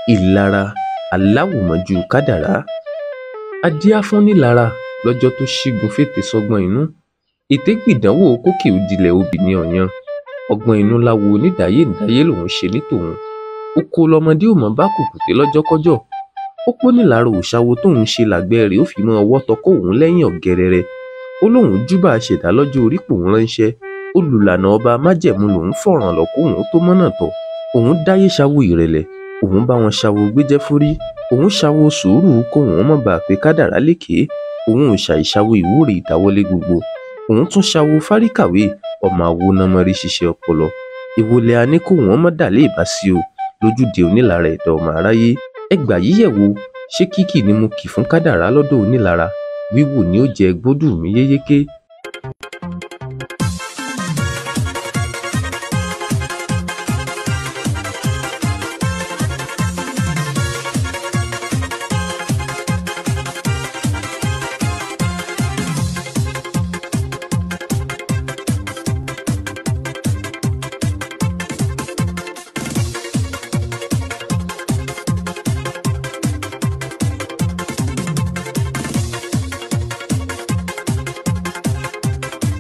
ìlara aláwòmọ́jú kádàrá. Adíá fún nílara lọ́jọ́ tó ṣígun fètè sọ́gbọ́n inú. Èté gbìdánwò kókè òdìlẹ̀ obì ní ọ̀yan. Ọgbọ́n inú láwo onídàáyé ǹdáyé lòún ṣe ní tòun. Oko lọmọdé ò mọ̀ bá kùkùté lọ́jọ́kọ́jọ́. Ó pọ́ nílara òṣàwo tóun ṣe làgbẹ́ rẹ̀ ó fi mọ́ ọwọ́ tọkọ òun lẹ́yìn ọ̀gẹrẹrẹ. Ó lóun júbà ṣẹ̀dá lọ́jọ́ orí pòun ránṣẹ́. Olùlànà ọba májẹ̀mú lòún fọ̀ràn lọ kóun tó mọ́nà tọ̀. Òun dáyé ṣàwo ìrẹ̀lẹ̀, òun bá wọn ṣàwo gbéjẹ́ fórí, òun ṣàwo sùúrù kóun mọ̀ bá pé kádàrá lékè, òun ò ṣàìṣàwo ìwúre ìdáwọ́lé gbogbo. Òun tún ṣàwo fáríkàwé, ọmọ àwo nàmọ́rí ṣiṣẹ́ ọpọlọ. Ìwòlẹ̀ a ní kóun ọmọ dàlé ìbásí o lójúde onílara ẹ̀dá ọmọ aráyé. Ẹgbà yíyẹ̀wò ṣé kíkì ni mo kì fún kádàrá lọ́dọ̀ onílara, wíwò ni ó jẹ gbódù mi yéyéké.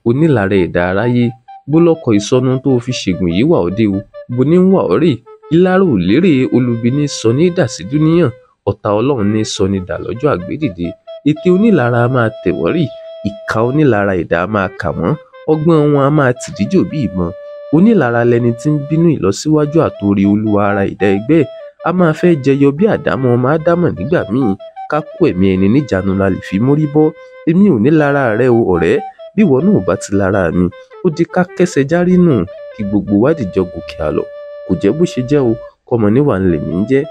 Onílara ẹ̀dá aráyé, bó lọ́kọ̀ ìsọnù tó fi ṣègùn yìí wà òde o, bó ní ń wà ọ́ rè. Ìlara ò lérè, olubi ní sọ ní dà sí dúníyàn, ọ̀tá Ọlọ́run ní sọ ní dà lọ́jọ́ àgbédìde. Ètè onílara a máa tẹ̀ wọ́n rì, ìka onílara ẹ̀dá a máa kà wọ́n, ọgbọ́n wọn a máa tìdíjò bí ìbọn. Onílara lẹni tí ń bínú ìlọsíwájú àtòrí olúwa ara ẹ̀dá ẹgbẹ́ ẹ̀, a máa fẹ́ jẹyọ bí àdámọ́ ọmọ ádámọ̀ nígbà míì. Ká kó ẹ̀mí ẹni níjàánu la lè fi mórí bọ́. Èmi ò ní lára rẹ o ọ̀rẹ́, bí ìwọ náà ò bá ti lára mi, ó di ká kẹ́sẹ̀ járí nù kí gbogbo wa dìjọ gòkè àlọ. Kò jẹ́ bó ṣe jẹ́ o, kọ́mọ níwà ń lèmi ń jẹ́.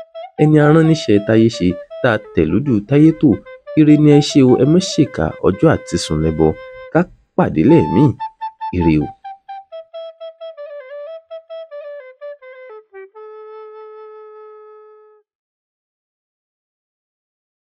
Ẹni arán níṣẹ́ táyé ṣe, tá a tẹ̀ lójú táyé tò. Ire ni ẹ ṣe o, ẹ má ṣèkà, ọjọ́ àti sùn lẹ́bọ. Ká pàdé lẹ́ẹ̀mí. Ire o.